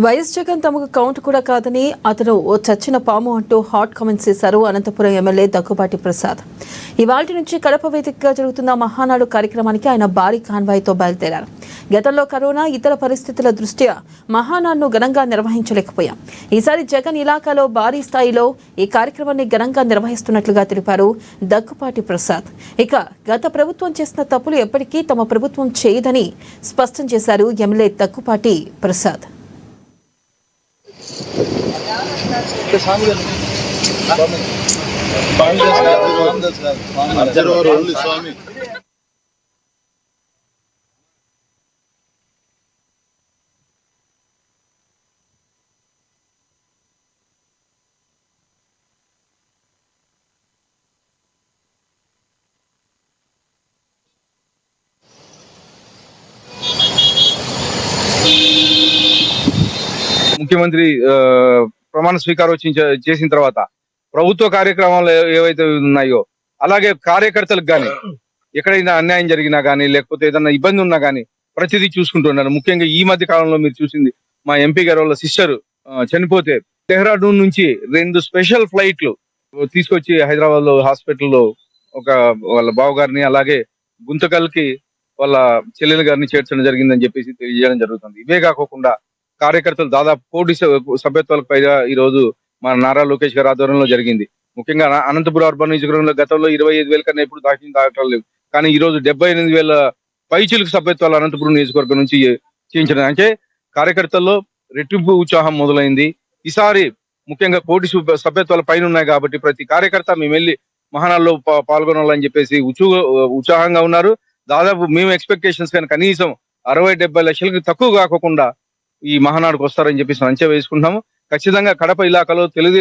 YS Jagan తమకు count కూడా కాదని అతను ఓ చచ్చిన పాము అంటూ హాట్ కామెంట్స్ చేశారు అనంతపురం ఎమ్మెల్యే దగ్గుబాటి ప్రసాద్. ఇవాల్టి నుంచి కడప వేదికగా జరుగుతున్న మహానాడు కార్యక్రమానికి ఆయన భారీ కాన్వాయ్తో బయలుదేరారు. గతంలో కరోనా ఇతర పరిస్థితుల దృష్ట్యా మహానాడును ఘనంగా నిర్వహించలేకపోయాం. ఈసారి జగన్ ఇలాకాలో భారీ స్థాయిలో ఈ కార్యక్రమాన్ని ఘనంగా నిర్వహిస్తున్నట్లుగా తెలిపారు దగ్గుబాటి ప్రసాద్. ఇక గత ప్రభుత్వం చేసిన తప్పులు ఎప్పటికీ తమ ప్రభుత్వం చేయదని స్పష్టం చేశారు ఎమ్మెల్యే దగ్గుబాటి ప్రసాద్. ముఖ్యమంత్రి ప్రమాణ స్వీకారం చేసిన తర్వాత ప్రభుత్వ కార్యక్రమాలు ఏవైతే ఉన్నాయో అలాగే కార్యకర్తలకు గాని ఎక్కడైనా అన్యాయం జరిగినా గానీ లేకపోతే ఏదైనా ఇబ్బంది ఉన్నా గానీ ప్రతిదీ చూసుకుంటున్నారు. ముఖ్యంగా ఈ మధ్య కాలంలో మీరు చూసింది మా ఎంపీ గారు వాళ్ళ సిస్టర్ చనిపోతే డెహ్రాడూన్ నుంచి 2 స్పెషల్ ఫ్లైట్లు తీసుకొచ్చి హైదరాబాద్ లో హాస్పిటల్లో ఒక వాళ్ళ బావగారిని అలాగే గుంతకల్కి వాళ్ళ చెల్లెల గారిని చేర్చడం జరిగిందని చెప్పేసి తెలియజేయడం జరుగుతుంది. ఇవే కాకుండా కార్యకర్తలు దాదాపు 1 సభ్యత్వాలకు పైగా ఈ రోజు మన నారా లోకేష్ గారి ఆధ్వర్యంలో జరిగింది. ముఖ్యంగా అనంతపురం అర్బన్ నియోజకవర్గంలో గతంలో 25,000 కన్నా ఎప్పుడు దాఖలు లేవు. కానీ ఈ రోజు 78,000 పైచిలకు సభ్యత్వాలు అనంతపురం నియోజకవర్గం నుంచి చేయించడం అంటే కార్యకర్తల్లో రెట్టింపు ఉత్సాహం మొదలైంది. ఈసారి ముఖ్యంగా 1,000 సభ్యత్వాల పైన ఉన్నాయి కాబట్టి ప్రతి కార్యకర్త మేము వెళ్ళి మహానాడులో పాల్గొనాలని చెప్పేసి ఉత్సాహంగా ఉన్నారు. దాదాపు మేము ఎక్స్పెక్టేషన్స్ కానీ కనీసం 60-70 లక్షలకు తక్కువ కాకుండా ఈ మహానాడుకు వస్తారని చెప్పేసి అంచనా వేసుకుంటున్నాము. ఖచ్చితంగా కడప ఇలాకాలో తెలుగుదేశం